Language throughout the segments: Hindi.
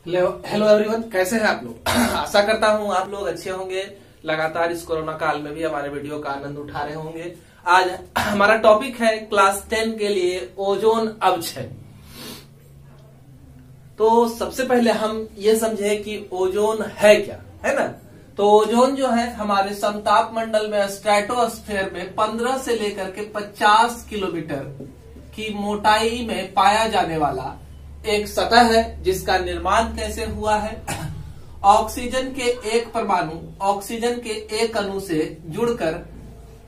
हेलो एवरीवन, कैसे हैं आप लोग। आशा करता हूं आप लोग अच्छे होंगे। लगातार इस कोरोना काल में भी हमारे वीडियो का आनंद उठा रहे होंगे। आज हमारा टॉपिक है क्लास 10 के लिए ओजोन अवक्षय। तो सबसे पहले हम ये समझे कि ओजोन है क्या, है ना। तो ओजोन जो है हमारे समताप मंडल में स्ट्रेटोस्फेयर में 15 से लेकर के 50 किलोमीटर की मोटाई में पाया जाने वाला एक सतह है, जिसका निर्माण कैसे हुआ है। ऑक्सीजन के एक परमाणु ऑक्सीजन के एक अणु से जुड़कर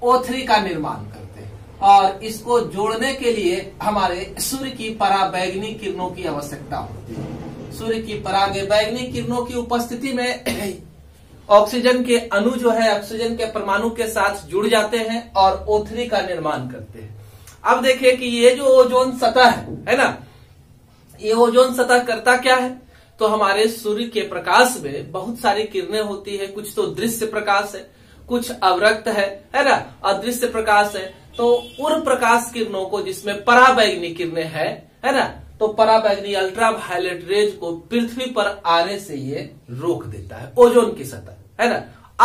O3 का निर्माण करते हैं और इसको जोड़ने के लिए हमारे सूर्य की पराबैंगनी किरणों की आवश्यकता होती है। सूर्य की पराबैंगनी किरणों की उपस्थिति में ऑक्सीजन के अणु जो है ऑक्सीजन के परमाणु के साथ जुड़ जाते हैं और O3 का निर्माण करते हैं। अब देखिए कि ये जो ओजोन सतह है ना, ये ओजोन सतह करता क्या है। तो हमारे सूर्य के प्रकाश में बहुत सारी किरणें होती है। कुछ तो दृश्य प्रकाश है, कुछ अवरक्त है ना, अदृश्य प्रकाश है। तो उन प्रकाश किरणों को जिसमें पराबैंगनी किरणें है ना, तो पराबैंगनी अल्ट्रावायलेट रेज को पृथ्वी पर आने से ये रोक देता है ओजोन की सतह, है ना।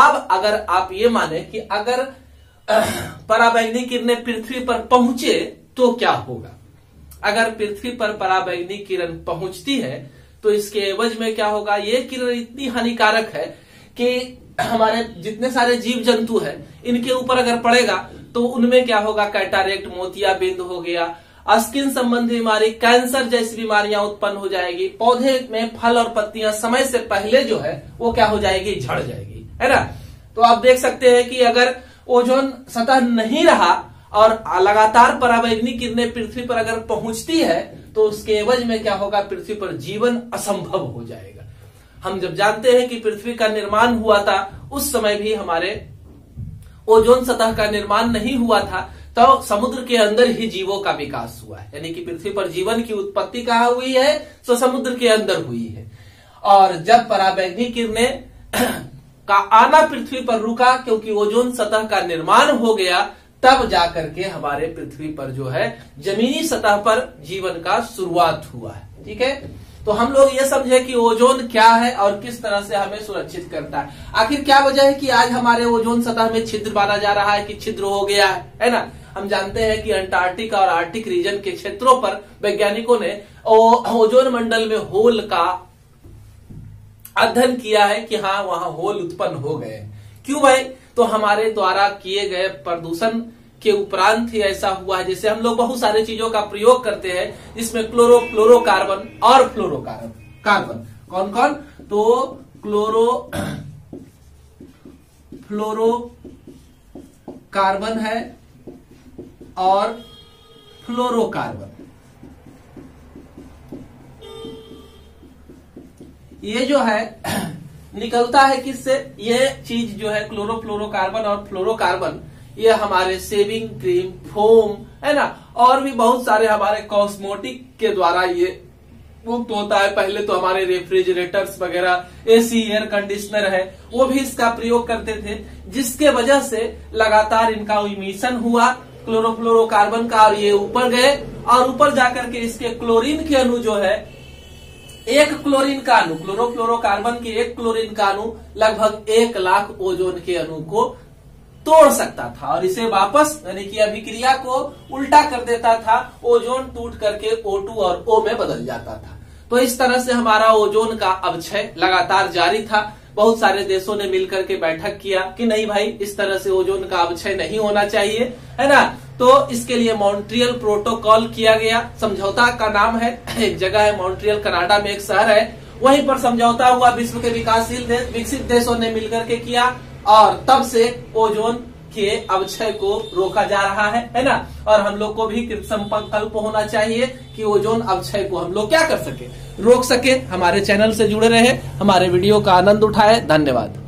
अब अगर आप ये माने कि अगर पराबैंगनी किरणें पृथ्वी पर पहुंचे तो क्या होगा। अगर पृथ्वी पर पराबैंगनी किरण पहुंचती है तो इसके एवज में क्या होगा। ये किरण इतनी हानिकारक है कि हमारे जितने सारे जीव जंतु हैं इनके ऊपर अगर पड़ेगा तो उनमें क्या होगा, कैटारेक्ट, मोतियाबिंद हो गया, स्किन संबंधी बीमारी, कैंसर जैसी बीमारियां उत्पन्न हो जाएगी। पौधे में फल और पत्तियां समय से पहले जो है वो क्या हो जाएगी, झड़ जाएगी, है ना। तो आप देख सकते हैं कि अगर ओजोन सतह नहीं रहा और लगातार पराबैंगनी किरणें पृथ्वी पर अगर पहुंचती है तो उसके एवज में क्या होगा, पृथ्वी पर जीवन असंभव हो जाएगा। हम जब जानते हैं कि पृथ्वी का निर्माण हुआ था उस समय भी हमारे ओजोन सतह का निर्माण नहीं हुआ था, तो समुद्र के अंदर ही जीवों का विकास हुआ है। यानी कि पृथ्वी पर जीवन की उत्पत्ति कहाँ हुई है, तो समुद्र के अंदर हुई है। और जब पराबैंगनी किरणें का आना पृथ्वी पर रुका क्योंकि ओजोन सतह का निर्माण हो गया, तब जाकर के हमारे पृथ्वी पर जो है जमीनी सतह पर जीवन का शुरुआत हुआ है। ठीक है, तो हम लोग ये समझे कि ओजोन क्या है और किस तरह से हमें सुरक्षित करता है। आखिर क्या वजह है कि आज हमारे ओजोन सतह में छिद्र माना जा रहा है कि छिद्र हो गया है ना। हम जानते हैं कि अंटार्कटिक और आर्कटिक रीजन के क्षेत्रों पर वैज्ञानिकों ने ओजोन मंडल में होल का अध्ययन किया है कि हाँ वहां होल उत्पन्न हो गए। क्यों भाई, तो हमारे द्वारा किए गए प्रदूषण के उपरांत ही ऐसा हुआ है। जैसे हम लोग बहुत सारे चीजों का प्रयोग करते हैं जिसमें फ्लोरोकार्बन और फ्लोरोकार्बन कौन कौन, तो फ्लोरोकार्बन है और फ्लोरोकार्बन। ये जो है निकलता है किससे, ये चीज जो है क्लोरोफ्लोरोकार्बन और फ्लोरोकार्बन, ये हमारे शेविंग क्रीम, फोम, है ना, और भी बहुत सारे हमारे कॉस्मेटिक के द्वारा ये मुक्त होता है। पहले तो हमारे रेफ्रिजरेटर्स वगैरह, एसी, एयर कंडीशनर है, वो भी इसका प्रयोग करते थे, जिसके वजह से लगातार इनका इमिशन हुआ क्लोरोफ्लोरोकार्बन का, और ये ऊपर गए और ऊपर जाकर के इसके क्लोरीन के अणु जो है, एक क्लोरीन का अणु, क्लोरोफ्लोरोकार्बन के एक क्लोरीन का अणु लगभग 1 लाख ओजोन के अणु को तोड़ सकता था और इसे वापस यानी कि अभिक्रिया को उल्टा कर देता था। ओजोन टूट करके O2 और O में बदल जाता था। तो इस तरह से हमारा ओजोन का अवक्षय लगातार जारी था। बहुत सारे देशों ने मिलकर के बैठक किया कि नहीं भाई, इस तरह से ओजोन का अवक्षय नहीं होना चाहिए, है ना। तो इसके लिए मॉन्ट्रियल प्रोटोकॉल किया गया। समझौता का नाम है, एक जगह है मॉन्ट्रियल, कनाडा में एक शहर है, वहीं पर समझौता हुआ। विश्व के विकासशील विकसित देशों ने मिलकर के किया और तब से ओजोन के अवक्षय को रोका जा रहा है ना। और हम लोग को भी संकल्प होना चाहिए कि ओजोन अवक्षय को हम लोग क्या कर सके, रोक सके। हमारे चैनल से जुड़े रहे, हमारे वीडियो का आनंद उठाए। धन्यवाद।